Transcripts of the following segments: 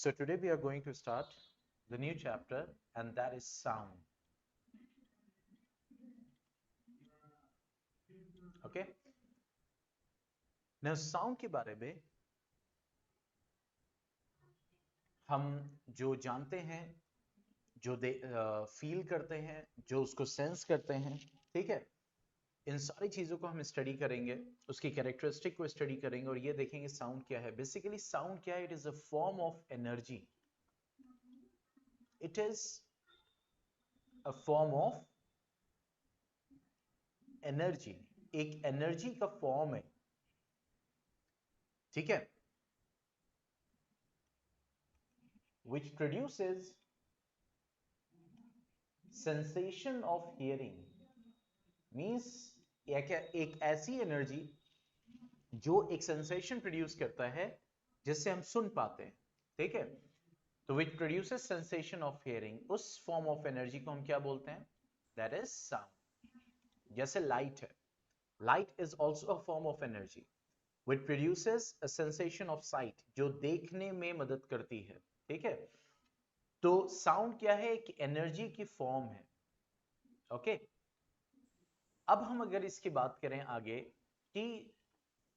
So today we are going to start the new chapter, and that is sound. Okay. Now sound के बारे में हम जो जानते हैं, जो फील करते हैं, जो उसको सेंस करते हैं, ठीक है, इन सारी चीजों को हम स्टडी करेंगे, उसकी कैरेक्टरिस्टिक को स्टडी करेंगे और ये देखेंगे साउंड क्या है। बेसिकली साउंड क्या है? It is a form of energy. It is a form of energy, एक एनर्जी का फॉर्म है, ठीक है, which produces sensation of hearing, means एक ऐसी एनर्जी जो एक सेंसेशन प्रोड्यूस करता है जिससे हम सुन पाते हैं, ठीक है। तो which produces sensation of hearing, उस फॉर्म ऑफ एनर्जी को हम क्या बोलते हैं? That is sound. जैसे लाइट है, light is also a form of energy which produces a sensation of sight, जो देखने में मदद करती है, ठीक है। तो साउंड क्या है? एक एनर्जी की फॉर्म है, ओके। अब हम अगर इसकी बात करें आगे कि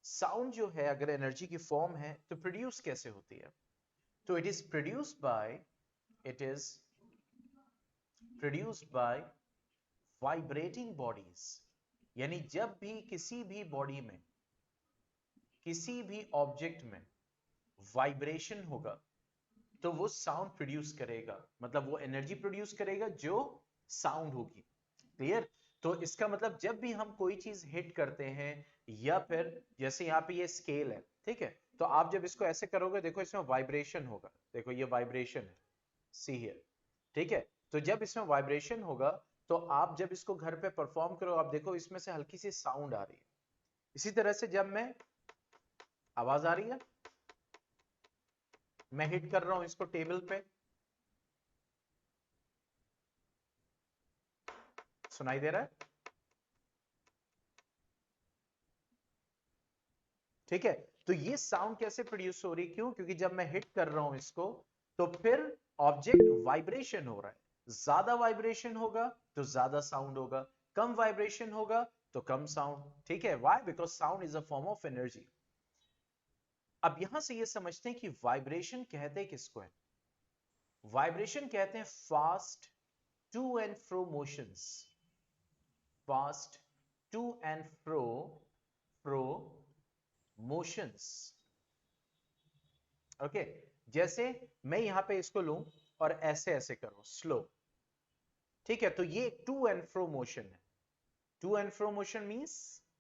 साउंड जो है अगर एनर्जी की फॉर्म है तो प्रोड्यूस कैसे होती है, तो it is produced by vibrating bodies. यानी जब भी किसी भी बॉडी में, किसी भी ऑब्जेक्ट में वाइब्रेशन होगा तो वो साउंड प्रोड्यूस करेगा, मतलब वो एनर्जी प्रोड्यूस करेगा जो साउंड होगी। क्लियर? तो इसका मतलब जब भी हम कोई चीज हिट करते हैं, या फिर जैसे यहाँ पे ये स्केल है, ठीक है, तो आप जब इसको ऐसे करोगे, देखो इसमें वाइब्रेशन होगा, देखो ये वाइब्रेशन है, सी हियर, ठीक है। तो जब इसमें वाइब्रेशन होगा तो आप जब इसको घर पे परफॉर्म करो, आप देखो इसमें से हल्की सी साउंड आ रही है। इसी तरह से जब मैं, आवाज आ रही है, मैं हिट कर रहा हूं इसको टेबल पे, सुनाई दे रहा है, ठीक है। तो ये साउंड कैसे प्रोड्यूस हो रही? क्यों? क्योंकि जब मैं हिट कर रहा हूं इसको तो फिर ऑब्जेक्ट वाइब्रेशन हो रहा है। ज्यादा वाइब्रेशन होगा तो ज्यादा साउंड होगा, कम वाइब्रेशन होगा तो कम साउंड, ठीक है। Why? Because sound is a form of energy. अब यहां से ये समझते हैं कि वाइब्रेशन कहते किसको है। वाइब्रेशन कहते हैं fast to and fro motions, fast to and fro motions, okay. जैसे मैं यहां पे इसको लूं और ऐसे ऐसे करूं स्लो, ठीक है, तो ये टू एंड फ्रो मोशन है। To and fro motion means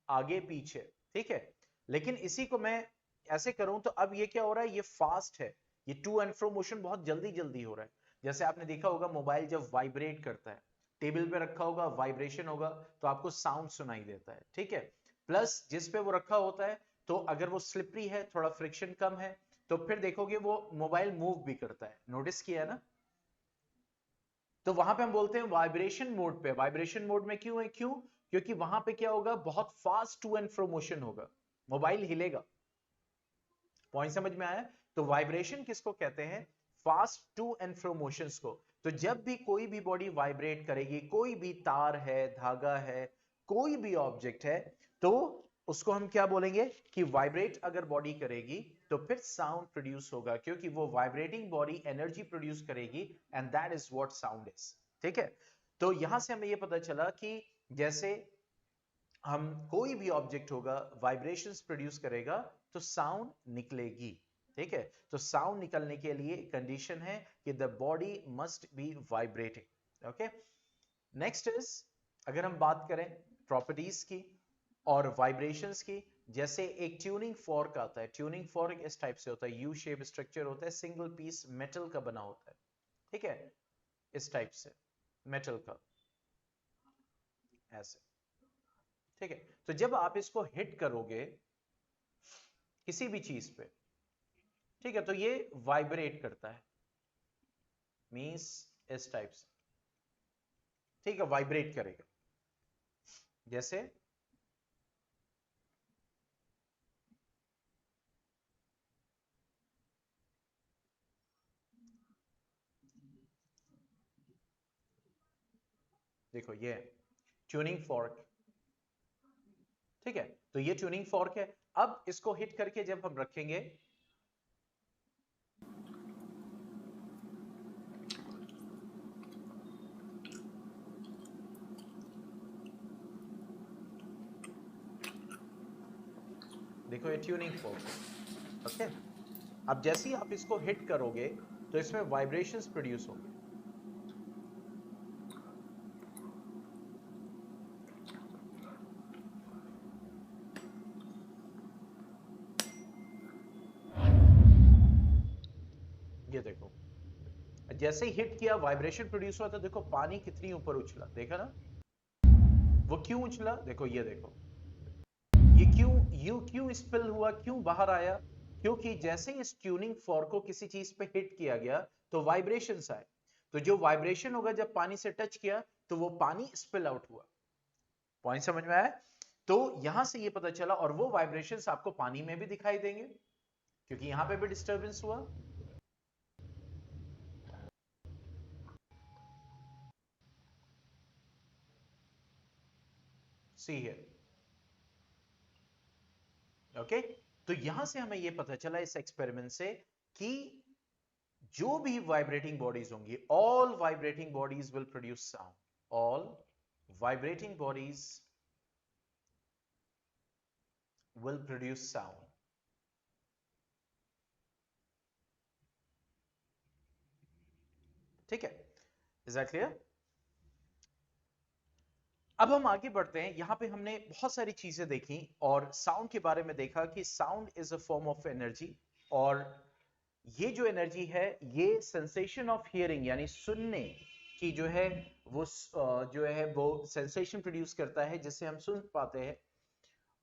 आगे पीछे, ठीक है। लेकिन इसी को मैं ऐसे करूं तो अब ये क्या हो रहा है? ये फास्ट है, ये टू एंड फ्रो मोशन बहुत जल्दी जल्दी हो रहा है। जैसे आपने देखा होगा मोबाइल जब वाइब्रेट करता है, टेबल पे रखा होगा, वाइब्रेशन होगा तो आपको साउंड सुनाई देता है, ठीक है। प्लस जिस पे वो रखा होता है, तो अगर वो स्लिपरी है, थोड़ा फ्रिक्शन कम है, तो फिर देखोगे वो मोबाइल मूव भी करता है। नोटिस किया है ना? तो वहां पे हम बोलते हैं वाइब्रेशन मोड पे। वाइब्रेशन मोड में क्यों है? क्यों? क्योंकि वहां पे क्या होगा? बहुत fast to and fro motion होगा, मोबाइल हिलेगा। पॉइंट समझ में आया? तो वाइब्रेशन किसको कहते हैं? Fast to and fro motions को। तो जब भी कोई भी बॉडी वाइब्रेट करेगी, कोई भी तार है, धागा है, कोई भी ऑब्जेक्ट है, तो उसको हम क्या बोलेंगे कि वाइब्रेट अगर बॉडी करेगी तो फिर साउंड प्रोड्यूस होगा, क्योंकि वो वाइब्रेटिंग बॉडी एनर्जी प्रोड्यूस करेगी, and that is what sound is, ठीक है। तो यहां से हमें ये पता चला कि जैसे हम कोई भी ऑब्जेक्ट होगा वाइब्रेशंस प्रोड्यूस करेगा तो साउंड निकलेगी, ठीक है। तो साउंड निकलने के लिए कंडीशन है कि the body must be vibrating, okay. Next is, अगर हम बात करें प्रॉपर्टीज की और वाइब्रेशंस की, जैसे एक ट्यूनिंग फॉर्क आता है। ट्यूनिंग फॉर्क इस टाइप से होता है, यू शेप स्ट्रक्चर होता है, सिंगल पीस मेटल का बना होता है, ठीक है, इस टाइप से मेटल का, ऐसे, ठीक है। तो जब आप इसको हिट करोगे किसी भी चीज पे, ठीक है, तो ये वाइब्रेट करता है, मींस इस टाइप से, ठीक है, वाइब्रेट करेगा। जैसे देखो ये ट्यूनिंग फॉर्क, ठीक है, तो ये ट्यूनिंग फॉर्क है। अब इसको हिट करके जब हम रखेंगे, देखो ये ट्यूनिंग फोर्क है, ओके। अब जैसे ही आप इसको हिट करोगे तो इसमें वाइब्रेशंस प्रोड्यूस होंगे। ये देखो, जैसे ही हिट किया वाइब्रेशन प्रोड्यूस हुआ, तो देखो पानी कितनी ऊपर उछला, देखा ना? वो क्यों उछला, देखो ये देखो, ये क्यों स्पिल हुआ, क्यों बाहर आया? क्योंकि जैसे इस ट्यूनिंग फॉर्क को किसी चीज पे हिट किया गया तो वाइब्रेशंस आए, तो जो वाइब्रेशन होगा जब पानी से टच किया तो वो पानी स्पिल आउट हुआ। पॉइंट समझ में आया? तो यहां से ये पता चला, और वो वाइब्रेशंस आपको पानी में भी दिखाई देंगे क्योंकि यहां पे भी डिस्टरबेंस हुआ। सी है, ओके। तो यहां से हमें यह पता चला इस एक्सपेरिमेंट से कि जो भी वाइब्रेटिंग बॉडीज होंगी, all vibrating bodies will produce sound, all vibrating bodies will produce sound, ठीक है? Is that clear? अब हम आगे बढ़ते हैं। यहां पे हमने बहुत सारी चीजें देखी और साउंड के बारे में देखा कि sound is a form of energy, और ये जो एनर्जी है ये सेंसेशन ऑफ हियरिंग यानी सुनने की जो है वो जो है वो सेंसेशन प्रोड्यूस करता है जिससे हम सुन पाते हैं।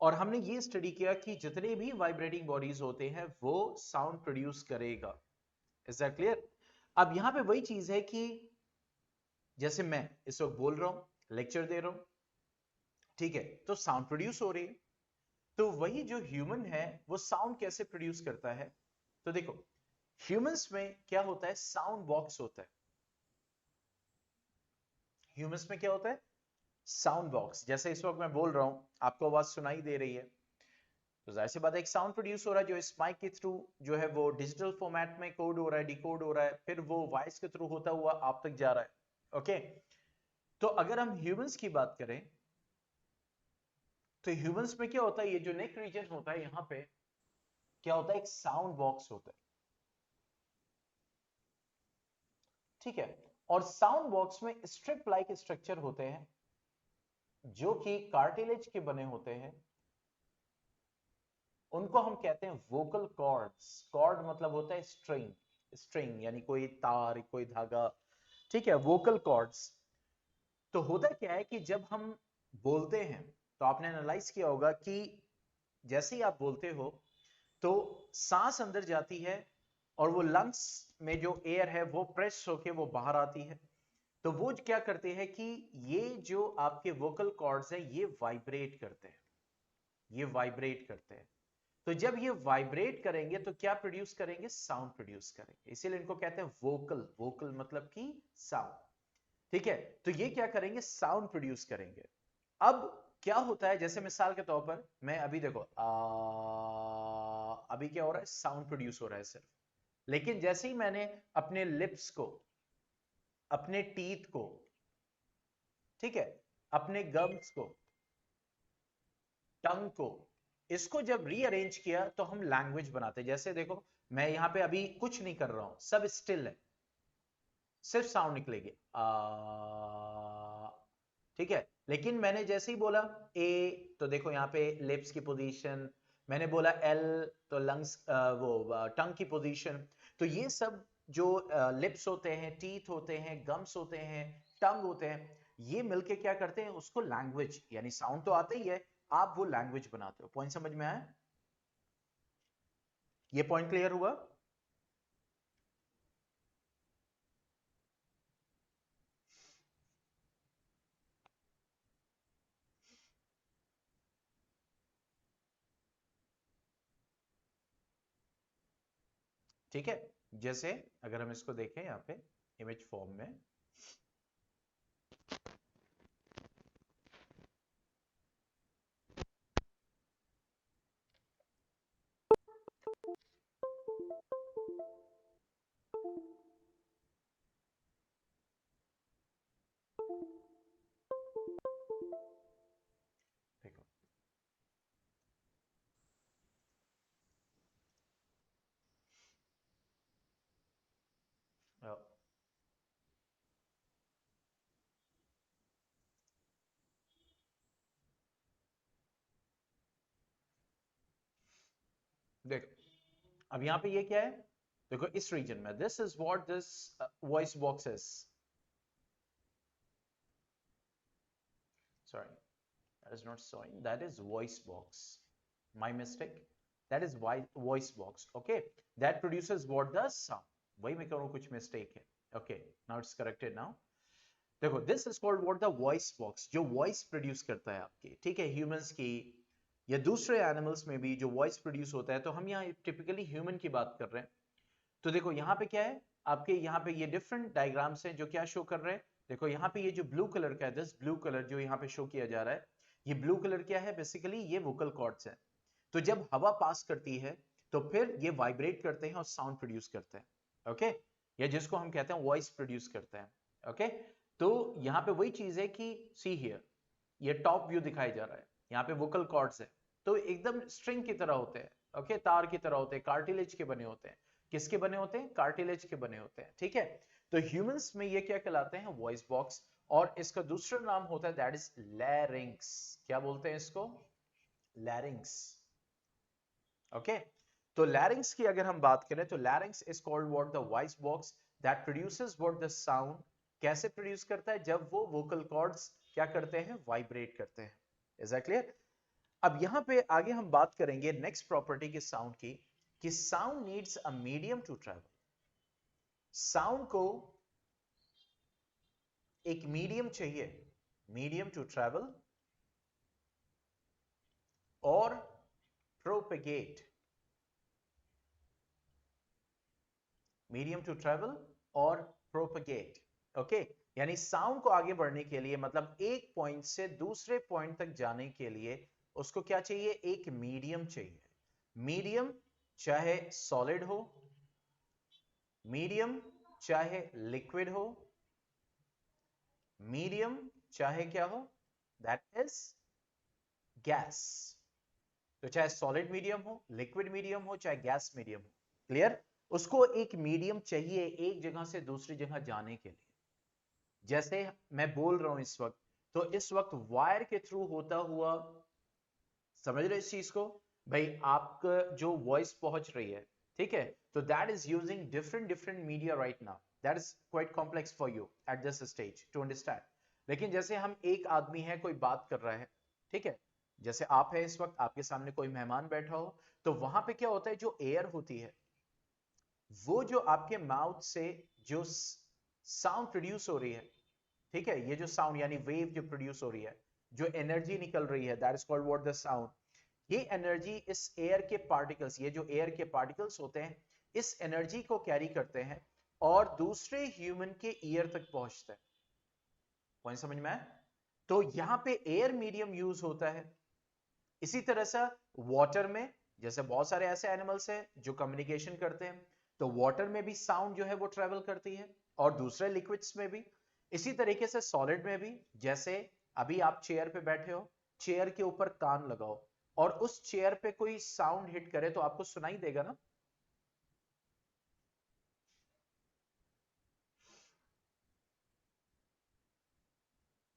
और हमने ये स्टडी किया कि जितने भी वाइब्रेटिंग बॉडीज होते हैं वो साउंड प्रोड्यूस करेगा। Is that clear? अब यहां पे वही चीज है कि जैसे मैं इस वक्त बोल रहा हूं, लेक्चर दे रहा हूं, ठीक है, तो साउंड प्रोड्यूस हो रही है। तो वही जो ह्यूमन है वो साउंड कैसे प्रोड्यूस करता है? तो देखो, ह्यूमंस में क्या होता है, साउंड बॉक्स होता है। ह्यूमंस में क्या होता है? Sound box. जैसे इस वक्त मैं बोल रहा हूं, आपको आवाज सुनाई दे रही है, तो जाहिर सी बात है एक साउंड प्रोड्यूस हो रहा है जो इस माइक के थ्रू जो है वो डिजिटल फॉर्मेट में कोड हो रहा है, डिकोड हो रहा है, फिर वो वॉइस के थ्रू होता हुआ आप तक जा रहा है, ओके। तो अगर हम ह्यूमंस की बात करें तो ह्यूमंस में क्या होता है, ये जो नेक रीजन होता है यहां पे क्या होता है, एक साउंड बॉक्स होता है, ठीक है। और साउंड बॉक्स में स्ट्रिप लाइक स्ट्रक्चर होते हैं जो कि कार्टिलेज के बने होते हैं। उनको हम कहते हैं वोकल कॉर्ड्स। कॉर्ड मतलब होता है स्ट्रिंग, स्ट्रिंग यानी कोई तार, कोई धागा, ठीक है, वोकल कॉर्ड्स। तो होता क्या है कि जब हम बोलते हैं तो आपने एनालाइज किया होगा कि जैसे ही आप बोलते हो तो सांस अंदर जाती है और वो लंग्स में जो एयर है वो प्रेस होके वो बाहर आती है। तो वो क्या करते हैं कि ये जो आपके वोकल कॉर्ड्स हैं ये वाइब्रेट करते हैं, ये वाइब्रेट करते हैं। तो जब ये वाइब्रेट करेंगे तो क्या प्रोड्यूस करेंगे, साउंड प्रोड्यूस करेंगे। इसीलिए इनको कहते हैं वोकल। वोकल मतलब कि साउंड, ठीक है। तो ये क्या करेंगे, साउंड प्रोड्यूस करेंगे। अब क्या होता है, जैसे मिसाल के तौर पर मैं अभी देखो अभी क्या हो रहा है, साउंड प्रोड्यूस हो रहा है सिर्फ। लेकिन जैसे ही मैंने अपने लिप्स को, अपने टीथ को, ठीक है, अपने गम्स को, टंग को, इसको जब रीअरेंज किया तो हम लैंग्वेज बनाते हैं। जैसे देखो मैं यहां पे अभी कुछ नहीं कर रहा हूं, सब स्टिल है, सिर्फ साउंड निकलेगी ठीक है। लेकिन मैंने जैसे ही बोला ए तो देखो यहाँ पे लिप्स की पोजीशन, मैंने बोला एल तो लंग्स वो टंग की पोजीशन। तो ये सब जो लिप्स होते हैं, टीथ होते हैं, गम्स होते हैं, टंग होते हैं, ये मिलके क्या करते हैं, उसको लैंग्वेज यानी साउंड तो आते ही है, आप वो लैंग्वेज बनाते हो। पॉइंट समझ में आया? ये पॉइंट क्लियर हुआ? ठीक है। जैसे अगर हम इसको देखें यहाँ पे इमेज फॉर्म में, देखो अब यहां पे ये क्या है, देखो इस रीजन में this is what this voice box is, sorry that is not showing, that is voice box, my mistake, that is voice box, okay, that produces what the sound, वही मैं करूं कुछ mistake है, okay, now it's corrected now। देखो this is called what the voice box, जो voice produce करता है आपके, ठीक है, ह्यूमंस की या दूसरे एनिमल्स में भी जो वॉइस प्रोड्यूस होता है, तो हम यहाँ टिपिकली ह्यूमन की बात कर रहे हैं। तो देखो यहाँ पे क्या है, आपके यहाँ पे ये डिफरेंट डायग्राम्स हैं जो क्या शो कर रहे हैं, देखो यहाँ पे ये जो ब्लू कलर का है, दिस ब्लू कलर जो यहाँ पे शो किया जा रहा है, ये ब्लू कलर क्या है, बेसिकली ये वोकल कॉर्ड्स है। तो जब हवा पास करती है तो फिर ये वाइब्रेट करते हैं और साउंड प्रोड्यूस करते हैं, ओके, या जिसको हम कहते हैं वॉइस प्रोड्यूस करते हैं, ओके। तो यहाँ पे वही चीज है कि सी हियर, ये टॉप व्यू दिखाया जा रहा है, यहाँ पे वोकल कॉर्ड्स है, तो एकदम स्ट्रिंग की तरह होते हैं, ओके, तार की तरह होते हैं, कार्टिलेज के बने होते हैं। किसके बने होते हैं, कार्टिलेज के बने होते हैं, ठीक है। तो ह्यूमंस में ये क्या कहलाते हैं, वॉइस बॉक्स, और इसका दूसरा नाम होता है दैट इज लैरिंग्स। क्या बोलते हैं इसको, लैरिंग्स, ओके। तो लैरिंग्स की अगर हम बात करें तो लैरिंग्स is called what the voice box that produces what the sound, कैसे प्रोड्यूस करता है, जब वो वोकल कॉर्ड्स क्या करते हैं, वाइब्रेट करते हैं। Is that clear. अब यहां पे आगे हम बात करेंगे नेक्स्ट प्रॉपर्टी की साउंड की, कि sound needs a medium to travel. Sound को एक मीडियम चाहिए, मीडियम टू ट्रैवल और प्रोपेगेट, मीडियम टू ट्रैवल और प्रोपेगेट, ओके। यानी साउंड को आगे बढ़ने के लिए, मतलब एक पॉइंट से दूसरे पॉइंट तक जाने के लिए उसको क्या चाहिए, एक मीडियम चाहिए। मीडियम चाहे सॉलिड हो, मीडियम चाहे लिक्विड हो, मीडियम चाहे क्या हो, दैट इज गैस। तो चाहे सॉलिड मीडियम हो, लिक्विड मीडियम हो, चाहे गैस मीडियम हो, क्लियर, उसको एक मीडियम चाहिए एक जगह से दूसरी जगह जाने के लिए। जैसे मैं बोल रहा हूं इस वक्त, तो इस वक्त वायर के थ्रू होता हुआ, समझ रहे इस चीज को, भाई आपका जो वॉइस पहुंच रही है, ठीक है, तो that is using different different media right now, that is quite complex for you at this stage to understand. लेकिन जैसे हम एक आदमी है, कोई बात कर रहा है, ठीक है, जैसे आप है इस वक्त, आपके सामने कोई मेहमान बैठा हो, तो वहां पे क्या होता है, जो एयर होती है, वो जो आपके माउथ से जो साउंड प्रोड्यूस हो रही है, ठीक है, ये जो साउंड यानी वेव जो प्रोड्यूस हो रही है, जो एनर्जी निकल रही है, that is called what the sound. ये एनर्जी इस एयर के पार्टिकल्स, ये जो एयर के पार्टिकल्स होते हैं, इस एनर्जी को कैरी करते हैं और दूसरे ह्यूमन के ईयर तक पहुंचते हैं। पॉइंट समझ में आया। तो यहां पे एयर मीडियम यूज होता है। इसी तरह से वाटर में, जैसे बहुत सारे ऐसे एनिमल्स हैं जो कम्युनिकेशन करते हैं, तो वाटर में भी साउंड जो है वो ट्रेवल करती है, और दूसरे लिक्विड्स में भी। इसी तरीके से सॉलिड में भी, जैसे अभी आप चेयर पे बैठे हो, चेयर के ऊपर कान लगाओ और उस चेयर पे कोई साउंड हिट करे तो आपको सुनाई देगा ना।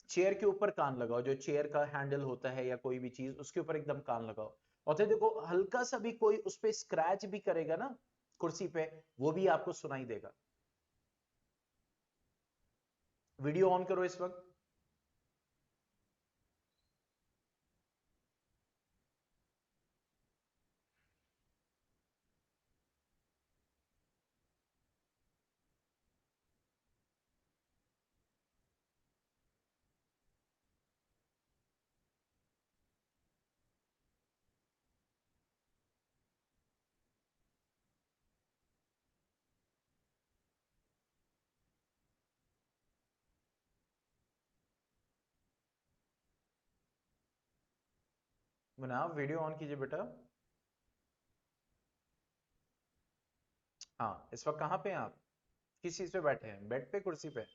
चेयर के ऊपर कान लगाओ, जो चेयर का हैंडल होता है या कोई भी चीज, उसके ऊपर एकदम कान लगाओ, और फिर देखो हल्का सा भी कोई उस पे स्क्रैच भी करेगा ना कुर्सी पे, वो भी आपको सुनाई देगा। वीडियो ऑन करो इस वक्त। मुनाफ वीडियो ऑन कीजिए बेटा। हाँ, इस वक्त कहाँ पे हैं आप, किस चीज पे बैठे हैं, बेड पे, कुर्सी पे,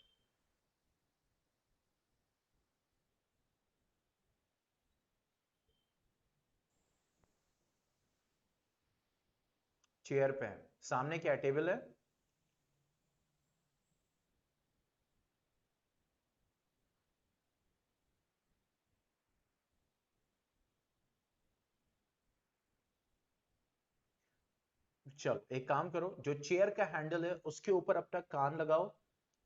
चेयर पे हैं, सामने क्या टेबल है, चलो एक काम करो, जो चेयर का हैंडल है उसके ऊपर अपना कान लगाओ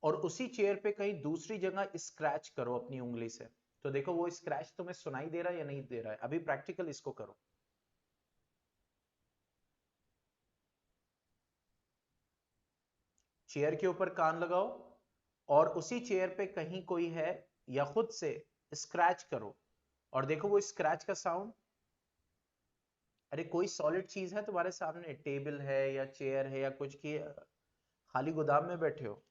और उसी चेयर पे कहीं दूसरी जगह स्क्रैच करो अपनी उंगली से। तो देखो वो स्क्रैच तुम्हें सुनाई दे रहा है या नहीं दे रहा है? अभी प्रैक्टिकल इसको करो। चेयर के ऊपर कान लगाओ और उसी चेयर पे कहीं कोई है या खुद से स्क्रैच करो और देखो वो स्क्रैच का साउंड। अरे कोई सॉलिड चीज है तुम्हारे सामने? टेबल है या चेयर है या कुछ की खाली गोदाम में बैठे हो?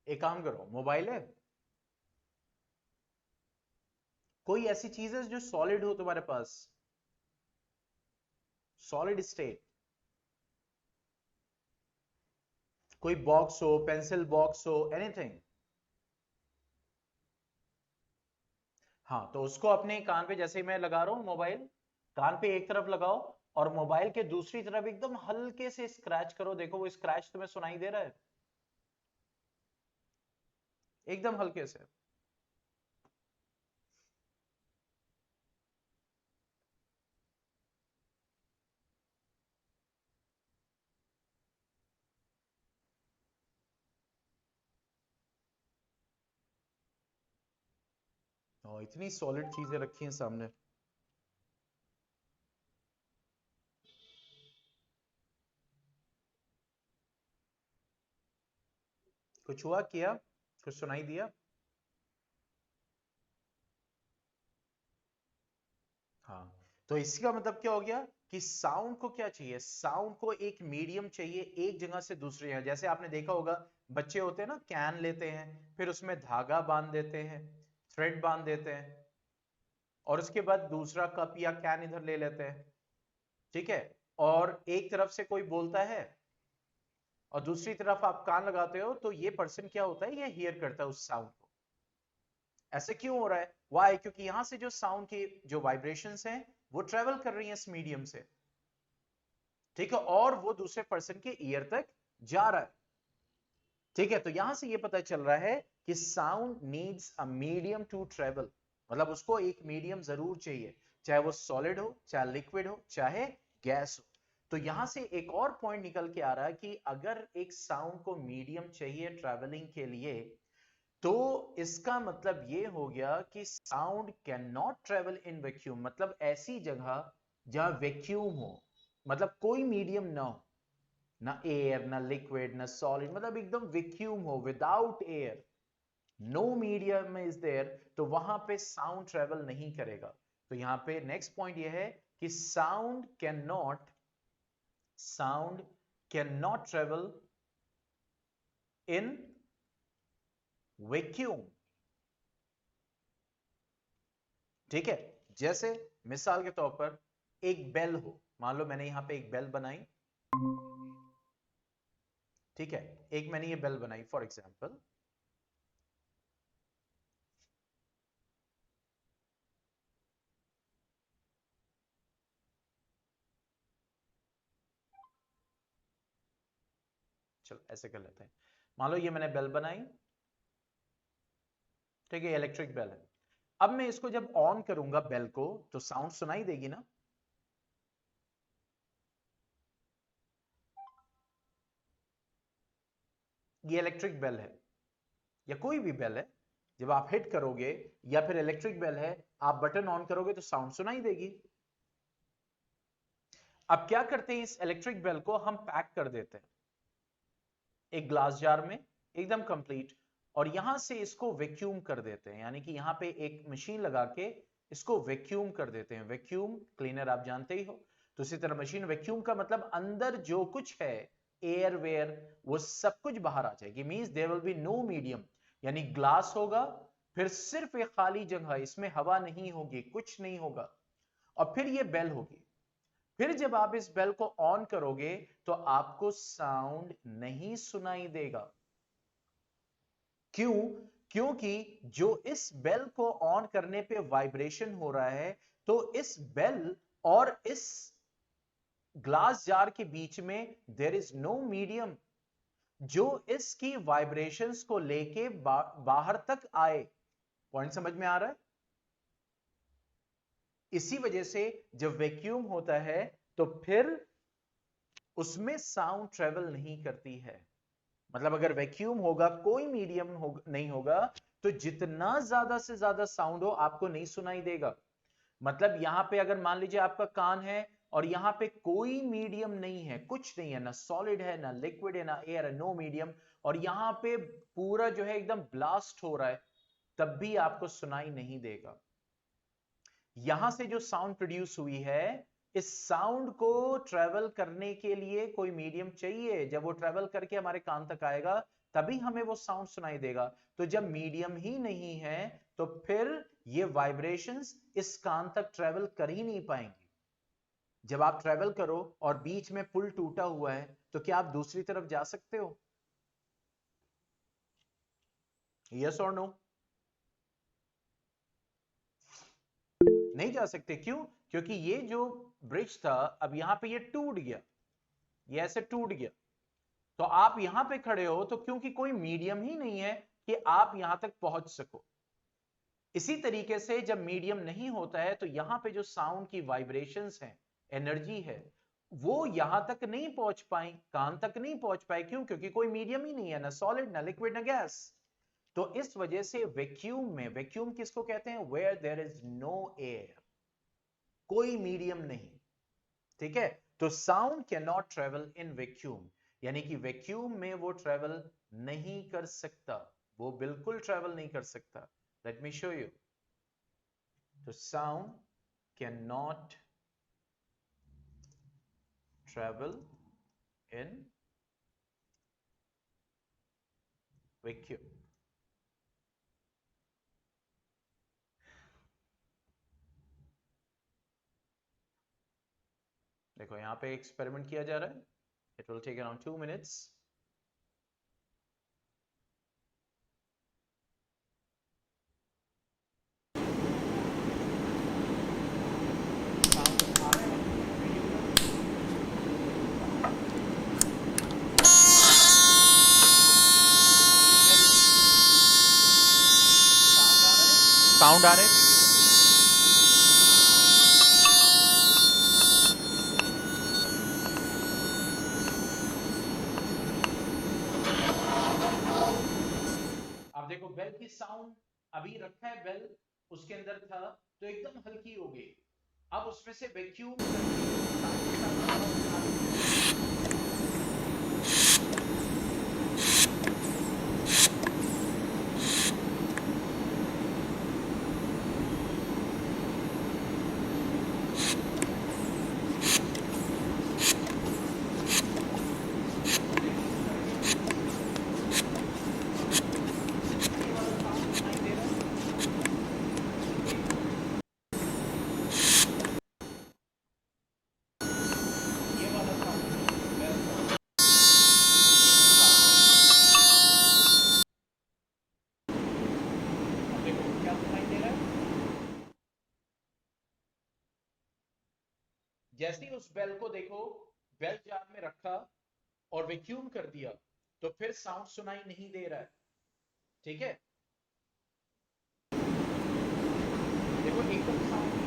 एक काम करो, मोबाइल है? कोई ऐसी चीज है जो सॉलिड हो तुम्हारे पास? Solid state? कोई बॉक्स हो, पेंसिल बॉक्स हो, एनीथिंग? हाँ, तो उसको अपने कान पे, जैसे मैं लगा रहा हूं मोबाइल, कान पे एक तरफ लगाओ और मोबाइल के दूसरी तरफ एकदम हल्के से स्क्रैच करो। देखो वो स्क्रैच तुम्हें सुनाई दे रहा है? एकदम हल्के से। इतनी सॉलिड चीजें रखी हैं सामने। कुछ हुआ, किया कुछ सुनाई दिया? हाँ, तो इसका मतलब क्या हो गया कि साउंड को क्या चाहिए? साउंड को एक मीडियम चाहिए एक जगह से दूसरी जगह। जैसे आपने देखा होगा, बच्चे होते हैं ना, कैन लेते हैं, फिर उसमें धागा बांध देते हैं, थ्रेड बांध देते हैं, और उसके बाद दूसरा कप या कैन इधर ले लेते हैं, ठीक है? और एक तरफ से कोई बोलता है और दूसरी तरफ आप कान लगाते हो, तो ये पर्सन क्या होता है, ये हियर करता है उस साउंड को। ऐसे क्यों हो रहा है? वाई? क्योंकि यहां से जो साउंड की जो वाइब्रेशंस हैं वो ट्रेवल कर रही हैं इस मीडियम से, ठीक है, और वो दूसरे पर्सन के ईयर तक जा रहा है, ठीक है। तो यहां से ये पता चल रहा है कि sound needs a medium to travel, मतलब उसको एक मीडियम जरूर चाहिए, चाहे वो सॉलिड हो, चाहे लिक्विड हो, चाहे गैस हो। तो यहां से एक और पॉइंट निकल के आ रहा है कि अगर एक साउंड को मीडियम चाहिए ट्रेवलिंग के लिए, तो इसका मतलब ये हो गया कि sound can not travel in vacuum, मतलब ऐसी जगह जहां वैक्यूम हो, मतलब कोई मीडियम ना हो, ना एयर ना लिक्विड ना सॉलिड, मतलब एकदम वैक्यूम हो, without air, no medium is there, तो वहां पे साउंड ट्रेवल नहीं करेगा। तो यहां पे नेक्स्ट पॉइंट यह है कि sound can not travel in vacuum, ठीक है। जैसे मिसाल के तौर पर एक बेल हो, मान लो मैंने यहां पे एक बेल बनाई, ठीक है, एक मैंने ये बेल बनाई फॉर एग्जांपल, चलो ऐसे कर लेते हैं, मान लो ये मैंने बेल बनाई, ठीक है, इलेक्ट्रिक बेल है। अब मैं इसको जब ऑन करूंगा बेल को, तो साउंड सुनाई देगी ना? ये इलेक्ट्रिक बेल है या कोई भी बेल है, जब आप हिट करोगे या फिर इलेक्ट्रिक बेल है, आप बटन ऑन करोगे तो साउंड सुनाई देगी। अब क्या करते हैं, इस इलेक्ट्रिक बेल को हम पैक कर देते हैं एक ग्लास जार में एकदम कंप्लीट, और यहां से इसको वैक्यूम कर देते हैं, यानी कि यहां पे एक मशीन लगा के इसको वैक्यूम कर देते हैं। वैक्यूम क्लीनर आप जानते ही हो। तो इसी तरह मशीन वैक्यूम का मतलब अंदर जो कुछ है एयर वेयर वो सब कुछ बाहर आ जाएगी। Means there will be no medium, यानी ग्लास होगा फिर सिर्फ एक खाली जगह, इसमें हवा नहीं होगी, कुछ नहीं होगा, और फिर ये बेल होगी। फिर जब आप इस बेल को ऑन करोगे तो आपको साउंड नहीं सुनाई देगा। क्यों? क्योंकि जो इस बेल को ऑन करने पे वाइब्रेशन हो रहा है, तो इस बेल और इस ग्लास जार के बीच में देयर इज नो मीडियम जो इसकी वाइब्रेशंस को लेके बाहर तक आए। पॉइंट समझ में आ रहा है? इसी वजह से जब वैक्यूम होता है तो फिर उसमें साउंड ट्रेवल नहीं करती है। मतलब अगर वैक्यूम होगा, कोई मीडियम नहीं होगा, तो जितना ज्यादा से ज्यादा साउंड हो आपको नहीं सुनाई देगा। मतलब यहां पे अगर मान लीजिए आपका कान है और यहां पे कोई मीडियम नहीं है, कुछ नहीं है, ना सॉलिड है ना लिक्विड है ना एयर है, नो मीडियम, और यहां पे पूरा जो है एकदम ब्लास्ट हो रहा है, तब भी आपको सुनाई नहीं देगा। यहां से जो साउंड प्रोड्यूस हुई है, इस साउंड को ट्रेवल करने के लिए कोई मीडियम चाहिए। जब वो ट्रेवल करके हमारे कान तक आएगा तभी हमें वो साउंड सुनाई देगा। तो जब मीडियम ही नहीं है तो फिर ये वाइब्रेशंस इस कान तक ट्रेवल कर ही नहीं पाएंगी। जब आप ट्रेवल करो और बीच में पुल टूटा हुआ है तो क्या आप दूसरी तरफ जा सकते हो? यस और नो? नहीं जा सकते। क्यों? क्योंकि ये जो ब्रिज था अब यहां पे ये टूट गया, ये ऐसे टूट गया। तो आप यहां पे खड़े हो तो क्योंकि कोई मीडियम ही नहीं है कि आप यहां तक पहुंच सको। इसी तरीके से जब मीडियम नहीं होता है तो यहां पे जो साउंड की वाइब्रेशंस हैं, एनर्जी है, वो यहां तक नहीं पहुंच पाई, कान तक नहीं पहुंच पाए। क्यों? क्योंकि कोई मीडियम ही नहीं है, ना सॉलिड ना लिक्विड ना गैस। तो इस वजह से वैक्यूम में, वैक्यूम किसको कहते हैं? Where there is no air, कोई मीडियम नहीं। ठीक है? तो sound can not travel in vacuum, यानी कि वैक्यूम में वो ट्रेवल नहीं कर सकता, वो बिल्कुल ट्रेवल नहीं कर सकता। Let me show you. तो sound can not travel in vacuum. देखो यहां पे एक्सपेरिमेंट किया जा रहा है। It will take around 2 minutes. Sound आ रहे हैं? अब देखो बेल की साउंड, अभी रखा है बेल, उसके अंदर था तो एकदम हल्की हो गई। अब उसमें से वैक्यूम जैसे ही उस बेल को देखो, बेल जार में रखा और वैक्यूम कर दिया, तो फिर साउंड सुनाई नहीं दे रहा है। ठीक है? देखो एकदम साउंड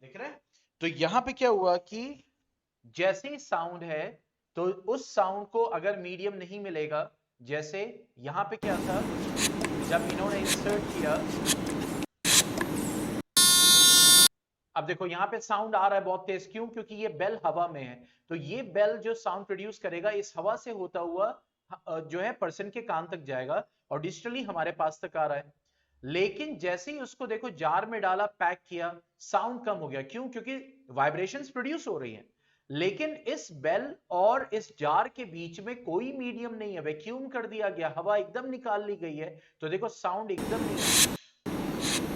दिख रहा है। तो यहां पे क्या हुआ कि जैसे ही साउंड है तो उस साउंड को अगर मीडियम नहीं मिलेगा, जैसे यहां पे क्या था, जब इन्होंने इंसर्ट किया, अब देखो यहां पे साउंड आ रहा है बहुत तेज, क्यों? क्योंकि ये बेल हवा में है, तो ये बेल जो साउंड प्रोड्यूस करेगा इस हवा से होता हुआ जो है पर्सन के कान तक जाएगा और डिजिटली हमारे पास तक आ रहा है। लेकिन जैसे ही उसको देखो जार में डाला, पैक किया, साउंड कम हो गया, क्यों? क्योंकि वाइब्रेशंस प्रोड्यूस हो रही हैं, लेकिन इस बेल और इस जार के बीच में कोई मीडियम नहीं है, वैक्यूम कर दिया गया, हवा एकदम निकाल ली गई है, तो देखो साउंड एकदम नहीं,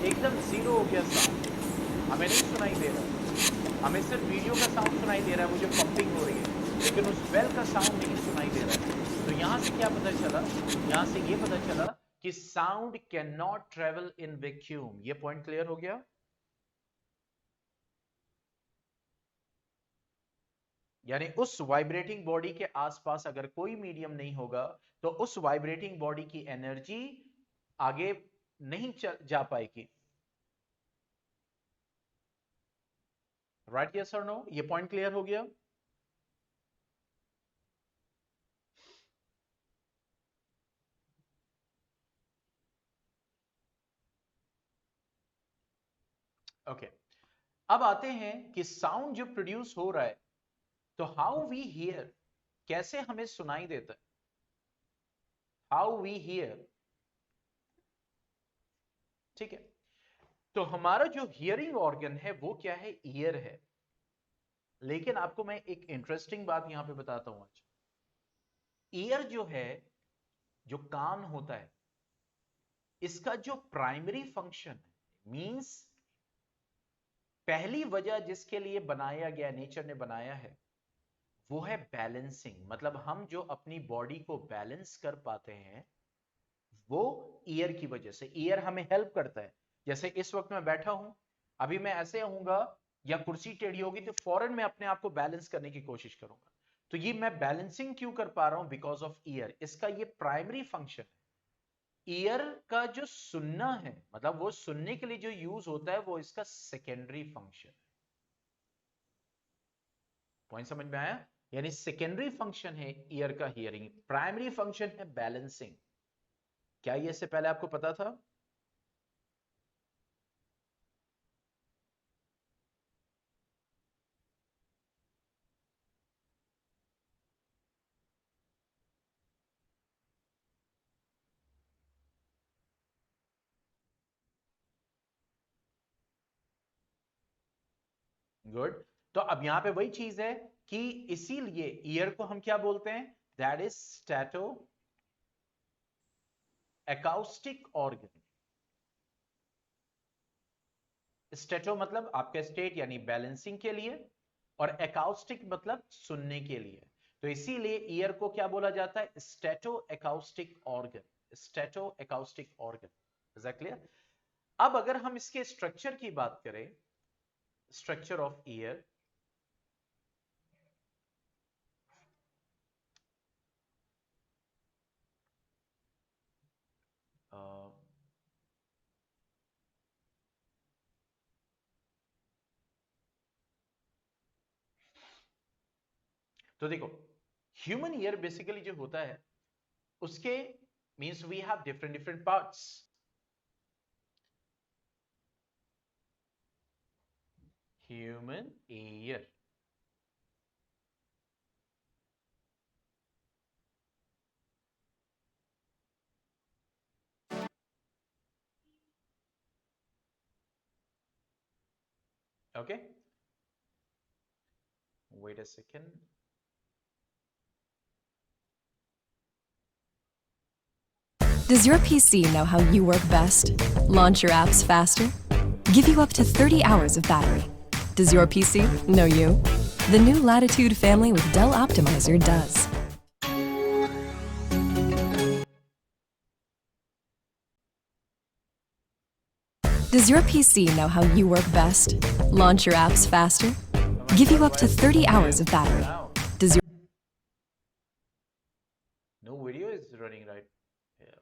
एकदम जीरो हो गया साउंड, हमें नहीं सुनाई दे रहा, हमें सिर्फ वीडियो का साउंड सुनाई दे रहा है, वो जो पंपिंग हो रही है, लेकिन उस बेल का साउंड नहीं सुनाई दे रहा है। तो यहां से क्या पता चला? यहां से ये पता चला कि sound can not travel in vacuum. ये पॉइंट क्लियर हो गया? यानी उस वाइब्रेटिंग बॉडी के आसपास अगर कोई मीडियम नहीं होगा तो उस वाइब्रेटिंग बॉडी की एनर्जी आगे नहीं जा पाएगी। राइट, यस और नो? ये पॉइंट क्लियर हो गया? ओके, अब आते हैं कि साउंड जो प्रोड्यूस हो रहा है, तो हाउ वी हियर, कैसे हमें सुनाई देता है, हाउ वी हियर। ठीक है, तो हमारा जो हियरिंग ऑर्गन है वो क्या है? ईयर है। लेकिन आपको मैं एक इंटरेस्टिंग बात यहां पे बताता हूं आज। ईयर जो है, जो कान होता है, इसका जो प्राइमरी फंक्शन है, मींस पहली वजह जिसके लिए बनाया गया, नेचर ने बनाया है, वो है बैलेंसिंग। मतलब हम जो अपनी बॉडी को बैलेंस कर पाते हैं वो ईयर की वजह से। ईयर हमें हेल्प करता है। जैसे इस वक्त मैं बैठा हूं, अभी मैं ऐसे होऊंगा या कुर्सी टेढ़ी होगी तो फौरन मैं अपने आप को बैलेंस करने की कोशिश करूंगा। तो ये मैं बैलेंसिंग क्यों कर पा रहा हूं? Because of year. इसका ये प्राइमरी फंक्शन है। ईयर का जो सुनना है, मतलब वो सुनने के लिए जो यूज होता है, वो इसका सेकेंडरी फंक्शन है। पॉइंट समझ में आया? यानी सेकेंडरी फंक्शन है ईयर का हियरिंग, प्राइमरी फंक्शन है बैलेंसिंग। क्या ये इससे पहले आपको पता था? गुड। तो अब यहां पे वही चीज है कि इसीलिए ईयर को हम क्या बोलते हैं? That is stato acoustic organ. Stato मतलब आपका स्टेट यानी बैलेंसिंग के लिए, और एकॉस्टिक मतलब सुनने के लिए। तो इसीलिए ईयर को क्या बोला जाता है? Stato acoustic organ. Stato acoustic organ. Is that clear? अब अगर हम इसके स्ट्रक्चर की बात करें, स्ट्रक्चर ऑफ ईयर, तो देखो ह्यूमन ईयर बेसिकली जो होता है उसके means we have different different parts. Human ear, okay, wait a second. Does your PC know how you work best? Launch your apps faster? Give you up to 30 hours of battery? Does your PC know you? The new Latitude family with Dell Optimizer does. Does your PC know how you work best? Launch your apps faster? Give you up to 30 hours of battery? Does your No video is running right. Yeah.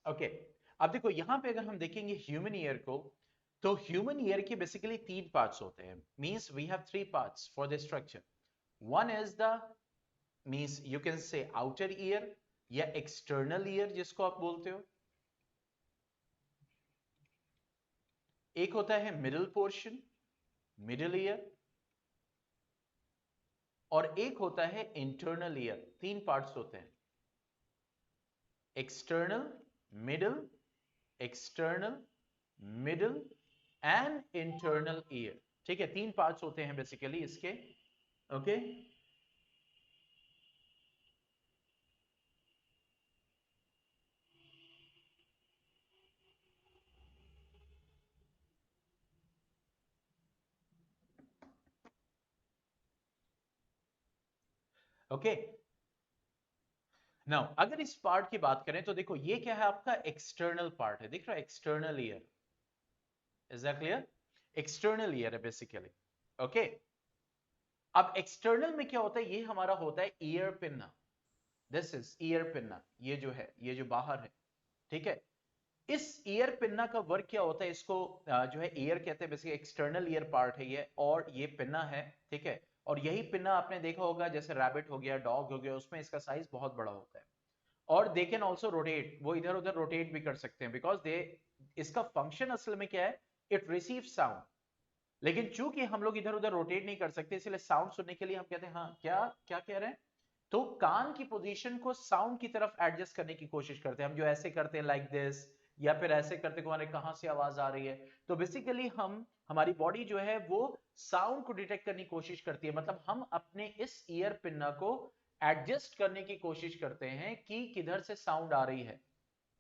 Okay अब देखो यहां पे अगर हम देखेंगे human ear को, तो human ear के बेसिकली 3 पार्ट्स होते हैं, means we have 3 parts for the structure. One is the means you can say outer ear या एक्सटर्नल ईयर जिसको आप बोलते हो, एक होता है मिडिल पोर्शन, मिडिल ईयर, और एक होता है इंटरनल ईयर। 3 पार्ट्स होते हैं, external, middle, external, middle and internal ear. ठीक है, 3 पार्ट्स होते हैं बेसिकली इसके। ओके ओके नाउ अगर इस पार्ट की बात करें तो देखो ये क्या है, आपका एक्सटर्नल पार्ट है, दिख रहा है external ear. Is that clear? External ear है बेसिकली। ओके अब एक्सटर्नल में क्या होता है, ये हमारा होता है ear pinna. This is ear pinna, ये जो है, ये जो बाहर है। ठीक है, इस ईयर पिन्ना का वर्क क्या होता है, इसको जो है ईयर कहते हैं, बेसिकली एक्सटर्नल ईयर पार्ट है ये, और ये पिन्ना है। ठीक है, और यही पिन्ना आपने देखा होगा जैसे रैबिट हो गया, डॉग हो गया, उसमें इसका साइज बहुत बड़ा होता है, और दे कैन ऑल्सो रोटेट, वो इधर उधर रोटेट भी कर सकते हैं, बिकॉज दे, इसका फंक्शन असल में क्या है, इट रिसीव साउंड। लेकिन चूंकि हम लोग इधर उधर रोटेट नहीं कर सकते, इसलिए साउंड सुनने के लिए हम कहते हैं, हाँ क्या क्या कह रहे हैं, तो कान की पोजीशन को साउंड की तरफ एडजस्ट करने की कोशिश करते हैं हम, जो ऐसे करते हैं लाइक दिस, या फिर ऐसे करते हमारे कहां से आवाज आ रही है। तो बेसिकली हम, हमारी बॉडी जो है वो साउंड को डिटेक्ट करने की कोशिश करती है, मतलब हम अपने इस ईयर पिन्ना को एडजस्ट करने की कोशिश करते हैं कि किधर से साउंड आ रही है।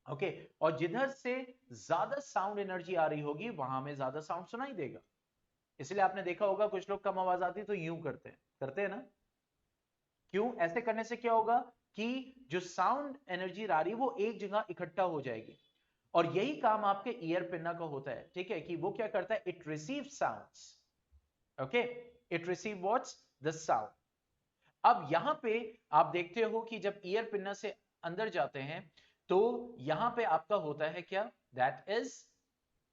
ओके और जिधर से ज्यादा साउंड एनर्जी आ रही होगी वहां में ज्यादा साउंड सुनाई देगा। इसलिए आपने देखा होगा कुछ लोग कम आवाज आती है तो यूं करते हैं ना, क्यों? ऐसे करने से क्या होगा कि जो साउंड एनर्जी आ रही है वो एक जगह इकट्ठा हो जाएगी, और यही काम आपके ईयर पिन्ना का होता है। ठीक है, कि वो क्या करता है, it receive sounds. Okay, it receive what's, the sound. अब यहां पे आप देखते हो कि जब ईयर पिन्ना से अंदर जाते हैं तो यहां पे आपका होता है क्या, दैट इज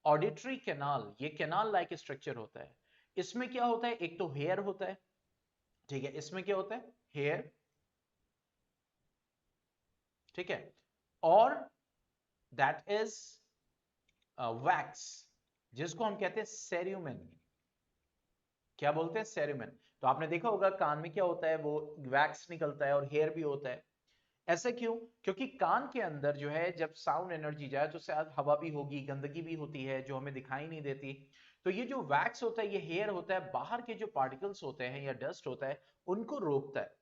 ऑडिटरी कैनाल। ये कैनाल लाइक स्ट्रक्चर होता है। इसमें क्या होता है, एक तो हेयर होता है। ठीक है, इसमें क्या होता है, हेयर। ठीक है, और दैट इज वैक्स, जिसको हम कहते हैं सेरुमेन। क्या बोलते हैं, सेरुमेन। तो आपने देखा होगा कान में क्या होता है, वो वैक्स निकलता है, और हेयर भी होता है। ऐसा क्यों? क्योंकि कान के अंदर जो है जब साउंड एनर्जी जाए तो शायद हवा भी होगी, गंदगी भी होती है जो हमें दिखाई नहीं देती। तो ये जो वैक्स होता है, ये हेयर होता है, बाहर के जो पार्टिकल्स होते हैं या डस्ट होता है उनको रोकता है।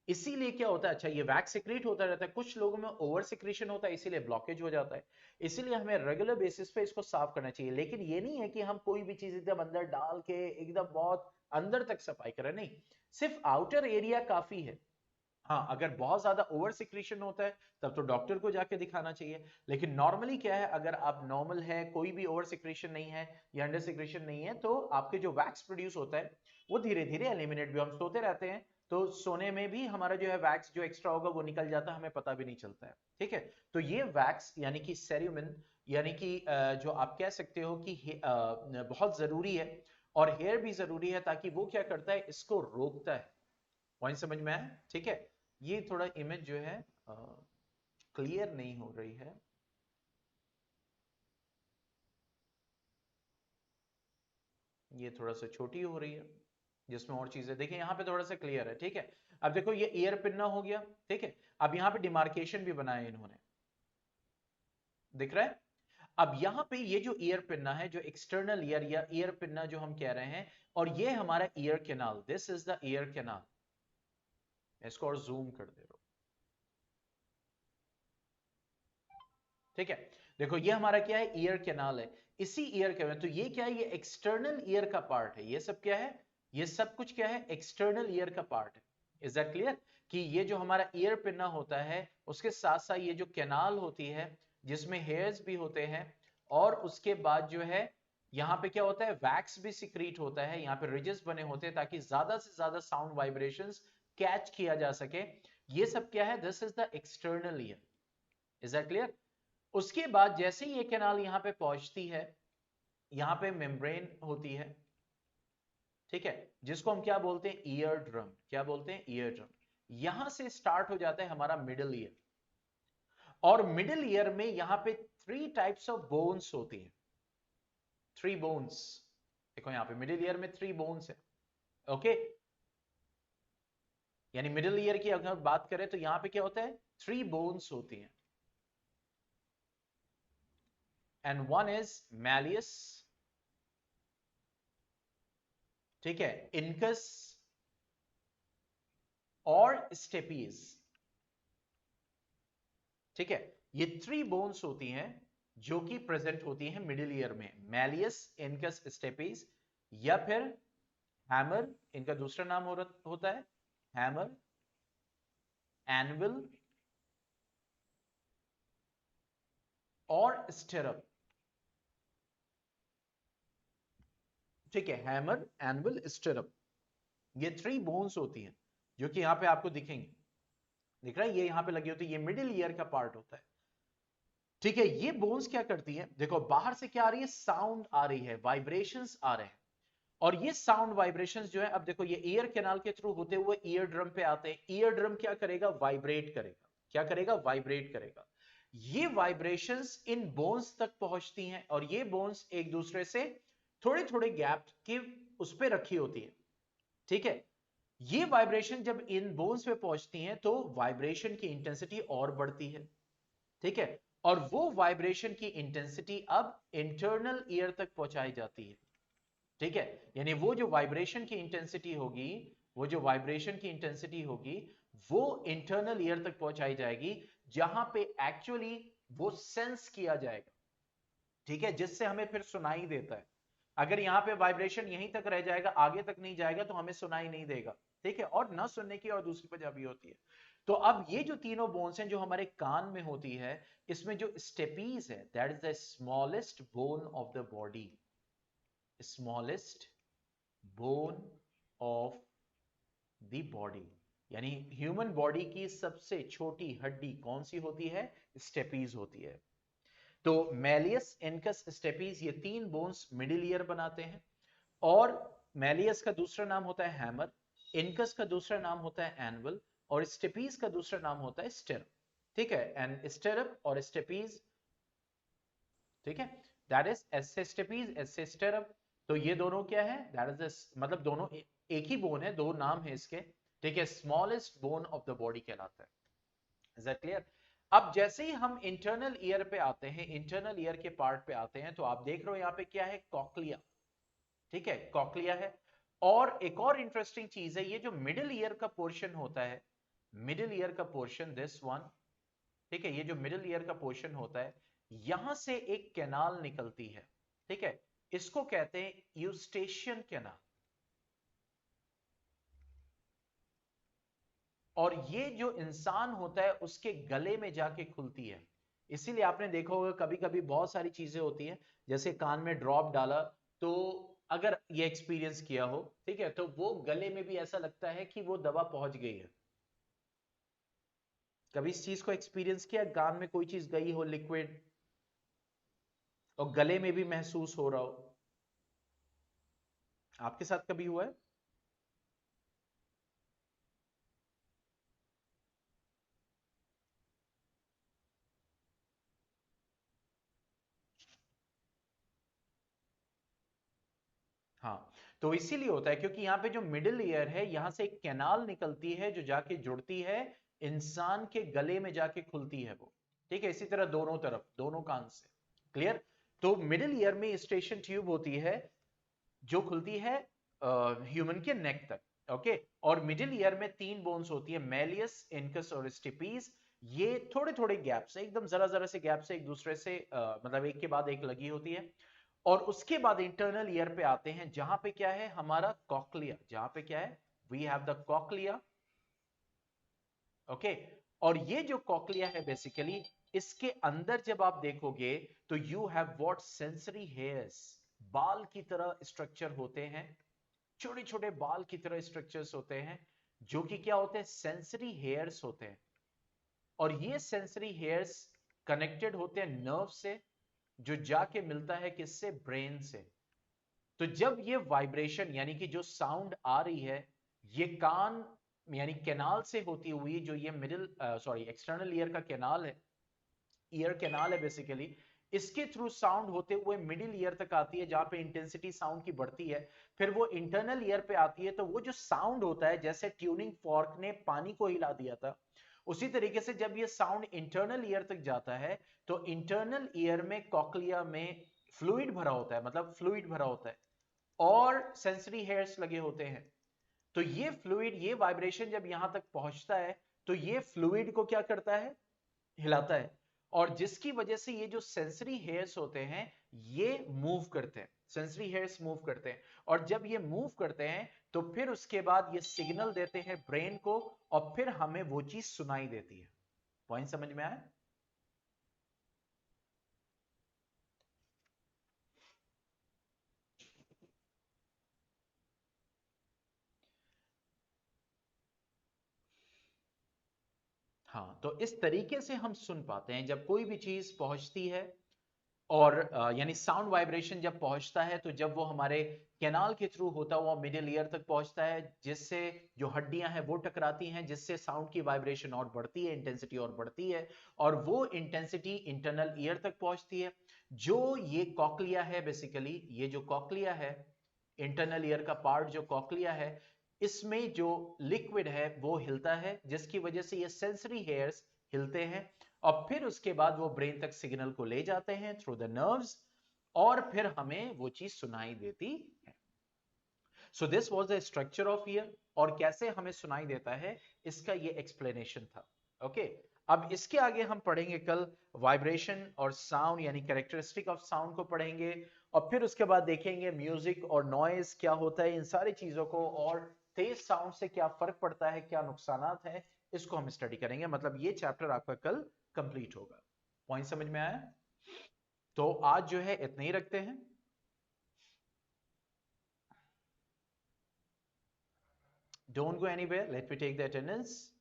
इसीलिए क्या होता है, अच्छा ये वैक्स सिक्रीट होता रहता है, कुछ लोगों में ओवर सिक्रीशन होता है, इसीलिए ब्लॉकेज हो जाता है। इसीलिए हमें रेगुलर बेसिस पे इसको साफ करना चाहिए। लेकिन ये नहीं है कि हम कोई भी चीज एकदम अंदर डाल के एकदम बहुत अंदर तक सफाई करें, नहीं, सिर्फ आउटर एरिया काफी है। हाँ, अगर बहुत ज्यादा ओवर सिक्रीशन होता है तब तो डॉक्टर को जाके दिखाना चाहिए। लेकिन नॉर्मली क्या है, अगर आप नॉर्मल है, कोई भी ओवर सिक्रीशन नहीं है या अंडर सिक्रीशन नहीं है, तो आपके जो वैक्स प्रोड्यूस होता है वो धीरे धीरे एलिमिनेट भी, हम सोते रहते हैं तो सोने में भी हमारा जो है वैक्स जो एक्स्ट्रा होगा वो निकल जाता है, हमें पता भी नहीं चलता है। ठीक है, तो ये वैक्स यानी कि सेरुमिन, यानी कि जो आप कह सकते हो कि बहुत जरूरी है, और हेयर भी जरूरी है, ताकि वो क्या करता है, इसको रोकता है। पॉइंट समझ में आया? ठीक है, ये थोड़ा इमेज जो है क्लियर नहीं हो रही है। ये थोड़ा सा छोटी हो रही है, जिसमें और चीजें देखिए, यहां पे थोड़ा सा क्लियर है। ठीक है, अब देखो ये ईयर पिन्ना हो गया। ठीक है, अब यहां पे डिमार्केशन भी बनाया इन्होंने, दिख रहा है? अब यहां पे ये जो ईयर पिन्ना है, जो एक्सटर्नल ईयर या ईयर पिन्ना जो हम कह रहे हैं, और ये हमारा ear canal, this is the ear canal. इसको और जूम कर दे रहा हूं। ठीक है, देखो ये हमारा क्या है, ईयर कैनाल है। इसी ईयर कैनाल, तो ये क्या है, ये एक्सटर्नल ईयर का पार्ट है। ये सब क्या है, ये सब कुछ क्या है, एक्सटर्नल ईयर का पार्ट है। Is that clear? कि ये जो हमारा ईयर पिन्ना होता है, उसके साथ साथ ये जो कैनाल होती है जिसमें हेयर्स भी होते हैं, और उसके बाद जो है यहाँ पे क्या होता है, वैक्स भी सिक्रीट होता है, यहाँ पे रिजेस बने होते हैं ताकि ज्यादा से ज्यादा साउंड वाइब्रेशंस कैच किया जा सके। ये सब क्या है, this is the external ear. Is that clear? उसके बाद जैसे ही ये कैनाल यहां पे पहुंचती है, यहां पे मेम्ब्रेन होती है, ठीक है, जिसको हम क्या बोलते हैं, ईयर ड्रम। क्या बोलते हैं, ईयर ड्रम। यहां से स्टार्ट हो जाता है हमारा मिडिल ईयर, और मिडिल ईयर में यहां पे 3 टाइप्स ऑफ बोन्स होती हैं। 3 बोन्स, देखो यहां पे मिडिल ईयर में 3 बोन्स है। ओके, यानी मिडिल ईयर की अगर बात करें तो यहां पे क्या होता है, 3 बोन्स होती हैं, एंड वन इज मैलियस, ठीक है, इनकस और स्टेपीज। ठीक है, ये 3 बोन्स होती हैं जो कि प्रेजेंट होती हैं मिडिल ईयर में, मैलियस, इनकस, स्टेपीज, या फिर हैमर, इनका दूसरा नाम होता है हैमर, एनविल और स्टिरअप। ठीक है, हैमर, एनविल, स्टिरअप, ये 3 बोन्स होती हैं जो कि यहां पे आपको दिखेंगे। दिख रहा है, ये यहां पे लगी होती है, ये मिडिल ईयर का पार्ट होता है। ठीक है, ये बोन्स क्या करती हैं, देखो बाहर से क्या आ रही है, साउंड आ रही है, वाइब्रेशंस आ रहे हैं, और ये साउंड वाइब्रेशंस जो है, अब देखो ये ईयर कैनाल के थ्रू होते हुए ईयर ड्रम पे आते हैं। ईयर ड्रम क्या करेगा, वाइब्रेट करेगा। क्या करेगा, वाइब्रेट करेगा। ये वाइब्रेशंस इन बोन्स तक पहुंचती हैं, और ये बोन्स एक दूसरे से थोड़े थोड़े गैप की उस पे रखी होती है। ठीक है, ये वाइब्रेशन जब इन बोन्स पे पहुंचती हैं तो वाइब्रेशन की इंटेंसिटी और बढ़ती है। ठीक है, और वो वाइब्रेशन की इंटेंसिटी अब इंटरनल ईयर तक पहुंचाई जाती है। ठीक है, यानी वो जो वाइब्रेशन की इंटेंसिटी होगी, वो जो वाइब्रेशन की इंटेंसिटी होगी, वो इंटरनल ईयर तक पहुंचाई जाएगी, जहां पे एक्चुअली वो सेंस किया जाएगा। ठीक है, जिससे हमें फिर सुनाई देता है। अगर यहां पे वाइब्रेशन यहीं तक रह जाएगा, आगे तक नहीं जाएगा, तो हमें सुनाई नहीं देगा। ठीक है, और न सुनने की और दूसरी वजह भी होती है। तो अब ये जो तीनों बोन्स हैं जो हमारे कान में होती है, इसमें जो स्टेपीज है, that is the smallest bone of the body. Smallest bone of the body, यानी ह्यूमन बॉडी की सबसे छोटी हड्डी कौन सी होती है, स्टेपीज होती है। तो मैलियस, इनकस, स्टेपीज, ये 3 बोन्स मिडिल ईयर बनाते हैं, और मैलियस का दूसरा नाम होता है हैमर, इनकस का दूसरा नाम होता है एनवल, और स्टेपीज का दूसरा नाम होता है स्टिरअप। ठीक है, एंड स्टिरअप और स्टेपीज, ठीक है, दैट इज एस से स्टेपीज, एस से स्टिरअप। तो ये दोनों क्या है, दैट इज मतलब दोनों एक ही बोन है, दो नाम है इसके। ठीक है, smallest bone of the body कहलाता है। Is that clear? अब जैसे ही हम इंटरनल ईयर पे आते हैं, इंटरनल ईयर के पार्ट पे आते हैं, तो आप देख रहे हो यहाँ पे क्या है, कॉक्लिया। ठीक है, कॉक्लिया है। और एक और इंटरेस्टिंग चीज है, ये जो मिडिल ईयर का पोर्शन होता है, मिडिल ईयर का पोर्शन, दिस वन, ठीक है, ये जो मिडिल ईयर का पोर्शन होता है, यहां से एक कैनाल निकलती है। ठीक है, इसको कहते हैं यूस्टेशियन कैनाल, और ये जो इंसान होता है उसके गले में जाके खुलती है। इसीलिए आपने देखा होगा कभी कभी बहुत सारी चीजें होती हैं, जैसे कान में ड्रॉप डाला, तो अगर ये एक्सपीरियंस किया हो, ठीक है, तो वो गले में भी ऐसा लगता है कि वो दवा पहुंच गई है। कभी इस चीज को एक्सपीरियंस किया, कान में कोई चीज गई हो लिक्विड, और गले में भी महसूस हो रहा हो? आपके साथ कभी हुआ है? हाँ, तो इसीलिए होता है क्योंकि यहाँ पे जो मिडिल ईयर है, यहां से एक कैनाल निकलती है जो जाके जुड़ती है इंसान के गले में, जाके खुलती है वो। ठीक है, इसी तरह दोनों तरफ, दोनों कान से। क्लियर? तो मिडिल ईयर में स्टेशन ट्यूब होती है जो खुलती है ह्यूमन के नेक तक। ओके, और मिडिल ईयर में 3 बोन्स होती है, मेलियस, इनकस और स्टिपीज। ये थोड़े थोड़े गैप से, एकदम जरा जरा से गैप से एक दूसरे से मतलब एक के बाद एक लगी होती है। और उसके बाद इंटरनल ईयर पे आते हैं, जहां पे क्या है, हमारा कॉक्लिया, जहां पे क्या है, we have the cochlea. Okay, और ये जो कॉक्लिया है बेसिकली, इसके अंदर जब आप देखोगे तो you have what, sensory hairs, बाल की तरह स्ट्रक्चर होते हैं, छोटे छोटे बाल की तरह स्ट्रक्चर्स होते हैं, जो कि क्या होते हैं, सेंसरी हेयर्स होते हैं। और ये सेंसरी हेयर्स कनेक्टेड होते हैं नर्व से, जो जाके मिलता है किससे, ब्रेन से। तो जब ये वाइब्रेशन यानी कि जो साउंड आ रही है, ये कान यानी कैनाल से होती हुई, जो ये मिडिल सॉरी एक्सटर्नल ईयर का कैनाल है, ईयर कैनाल है बेसिकली, इसके थ्रू साउंड होते हुए मिडिल ईयर तक आती है, जहां पे इंटेंसिटी साउंड की बढ़ती है। फिर वो इंटरनल ईयर पे आती है, तो वो जो साउंड होता है, जैसे ट्यूनिंग फॉर्क ने पानी को हिला दिया था, उसी तरीके से जब ये साउंड इंटरनल ईयर तक जाता है, तो इंटरनल ईयर में कॉकलिया में फ्लूइड भरा होता है, मतलब फ्लूइड भरा होता है, और सेंसरी हेयर्स लगे होते हैं। तो ये फ्लूइड, ये वाइब्रेशन जब यहां तक पहुंचता है, तो ये फ्लूइड को क्या करता है, हिलाता है, और जिसकी वजह से ये जो सेंसरी हेयर्स होते हैं, ये मूव करते हैं, सेंसरी हेयर्स मूव करते हैं। और जब ये मूव करते हैं, तो फिर उसके बाद ये सिग्नल देते हैं ब्रेन को, और फिर हमें वो चीज सुनाई देती है। पॉइंट समझ में आया? हाँ, तो इस तरीके से हम सुन पाते हैं जब कोई भी चीज पहुंचती है, और यानी साउंड वाइब्रेशन जब पहुंचता है, तो जब वो हमारे कैनाल के थ्रू होता हुआ मिडिल ईयर तक पहुंचता है, जिससे जो हड्डियां हैं वो टकराती हैं, जिससे साउंड की वाइब्रेशन और बढ़ती है, इंटेंसिटी और बढ़ती है, और वो इंटेंसिटी इंटरनल ईयर तक पहुंचती है। जो ये कॉकलिया है, बेसिकली ये जो कॉकलिया है, इंटरनल ईयर का पार्ट जो कॉकलिया है, इसमें जो लिक्विड है वो हिलता है, जिसकी वजह से ये सेंसरी हेयर्स हिलते हैं, और फिर उसके बाद वो ब्रेन तक सिग्नल को ले जाते हैं थ्रू द नर्व्स, और फिर हमें वो चीज सुनाई देती है। So this was the structure of year, और कैसे हमें सुनाई देता है, इसका ये एक्सप्लेनेशन था। ओके, अब इसके आगे हम पढ़ेंगे कल वाइब्रेशन और साउंड यानी कैरेक्टरिस्टिक ऑफ साउंड को पढ़ेंगे, और फिर उसके बाद देखेंगे म्यूजिक और नॉइज क्या होता है, इन सारी चीजों को, और तेज साउंड से क्या फर्क पड़ता है, क्या नुकसानात है, इसको हम स्टडी करेंगे। मतलब ये चैप्टर आपका कल कंप्लीट होगा। पॉइंट समझ में आया? तो आज जो है इतने ही रखते हैं। Don't go anywhere. Let me take the attendance.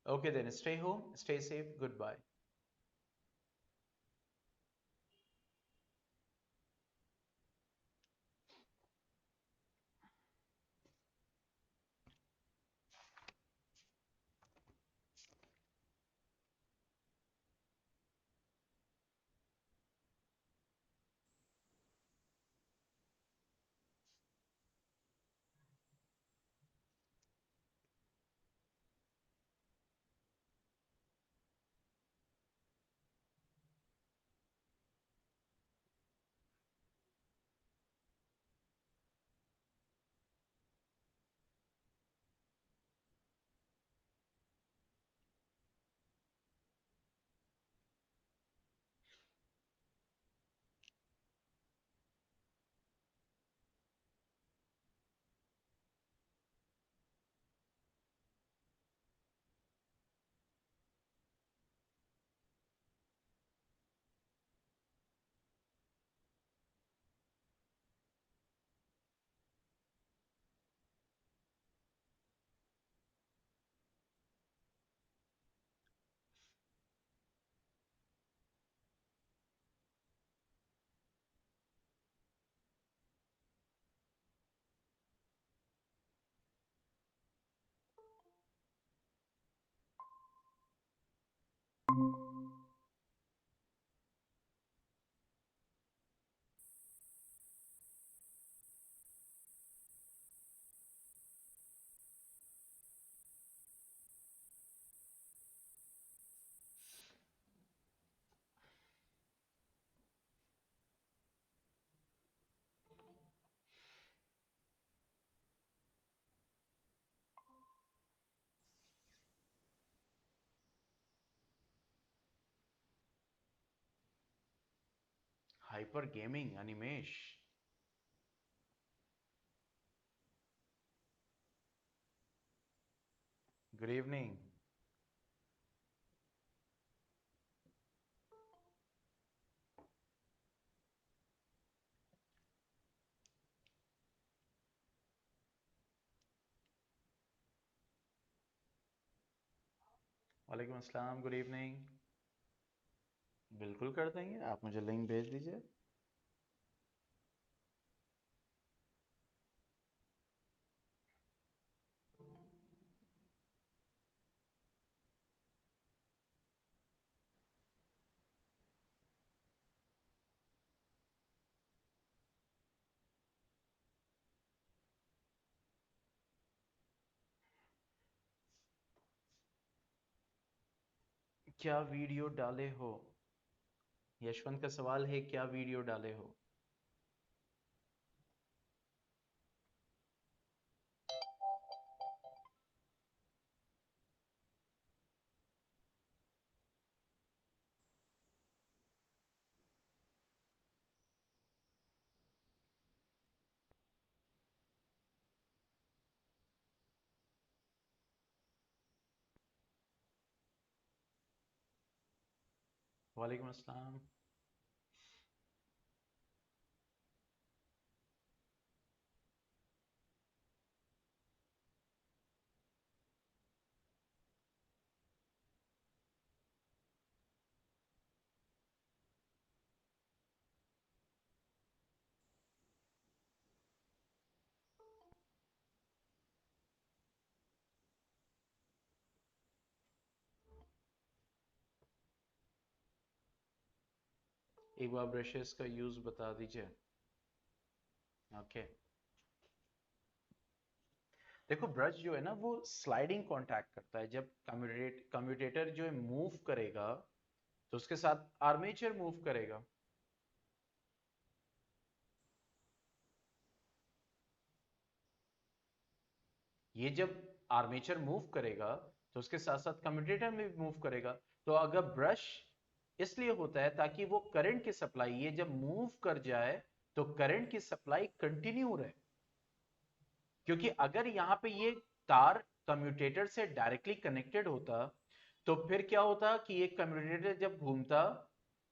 Okay, then stay home, stay safe. Goodbye. Hyper gaming Animesh. Good evening. वालेकुम अस्सलाम, गुड इवनिंग। बिल्कुल कर देंगे, आप मुझे लिंक भेज दीजिए। क्या वीडियो डाले हो? यशवंत का सवाल है, क्या वीडियो डाले हो? वालेकुम अस्सलाम। एक बार ब्रशेस का यूज बता दीजिए। ओके, देखो ब्रश जो है ना वो स्लाइडिंग कांटेक्ट करता है। जब कम्यूटेटर जो है मूव करेगा तो उसके साथ आर्मेचर मूव करेगा। ये जब आर्मेचर मूव करेगा तो उसके साथ साथ कम्यूटेटर में भी मूव करेगा। तो अगर ब्रश इसलिए होता है ताकि वो करंट की सप्लाई, ये जब मूव कर जाए तो करंट की सप्लाई कंटिन्यू रहे। क्योंकि अगर यहां पे ये तार कम्यूटेटर से डायरेक्टली कनेक्टेड होता तो फिर क्या होता कि ये कम्यूटेटर जब घूमता,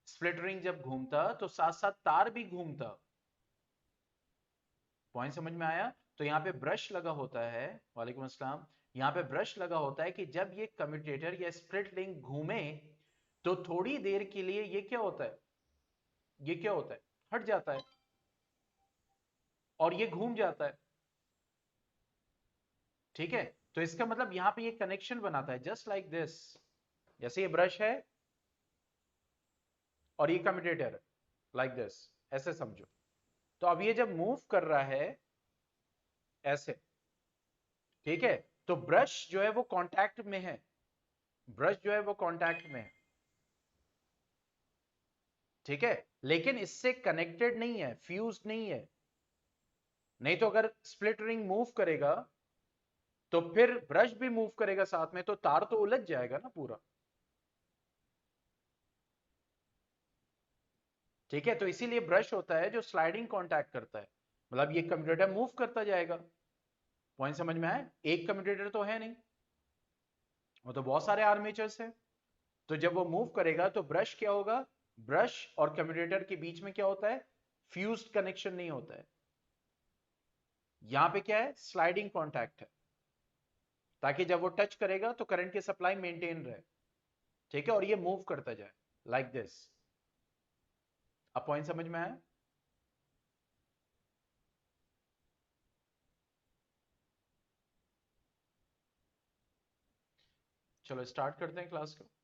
स्प्लिट रिंग जब घूमता तो साथ साथ तार भी घूमता। पॉइंट समझ में आया? तो यहाँ पे ब्रश लगा होता है। वालेकुम अस्सलाम। यहाँ पे ब्रश लगा होता है कि जब ये कम्यूटेटर या स्प्लिट रिंग घूमे तो थोड़ी देर के लिए ये क्या होता है, ये क्या होता है, हट जाता है और ये घूम जाता है। ठीक है, तो इसका मतलब यहां पे ये कनेक्शन बनाता है जस्ट लाइक दिस। जैसे ये ब्रश है और ये कम्यूटेटर, लाइक दिस, ऐसे समझो। तो अब ये जब मूव कर रहा है ऐसे, ठीक है, तो ब्रश जो है वो कांटेक्ट में है, ब्रश जो है वो कांटेक्ट में है। ठीक है, लेकिन इससे कनेक्टेड नहीं है, फ्यूज नहीं है। नहीं तो अगर स्प्लिट रिंग मूव करेगा तो फिर ब्रश भी मूव करेगा साथ में, तो तार तो उलझ जाएगा ना पूरा। ठीक है, तो इसीलिए ब्रश होता है जो स्लाइडिंग कांटेक्ट करता है। मतलब ये कम्यूटेटर मूव करता जाएगा। पॉइंट समझ में आया? एक कम्यूटेटर तो है नहीं, वो तो बहुत सारे आर्मेचर्स है। तो जब वो मूव करेगा तो ब्रश क्या होगा, ब्रश और कम्यूटेटर के बीच में क्या होता है, फ्यूज्ड कनेक्शन नहीं होता है। यहां पे क्या है, स्लाइडिंग कांटेक्ट है, ताकि जब वो टच करेगा तो करंट की सप्लाई मेंटेन रहे। ठीक है, और ये मूव करता जाए लाइक दिस। अब पॉइंट समझ में आया? चलो स्टार्ट करते हैं क्लास को।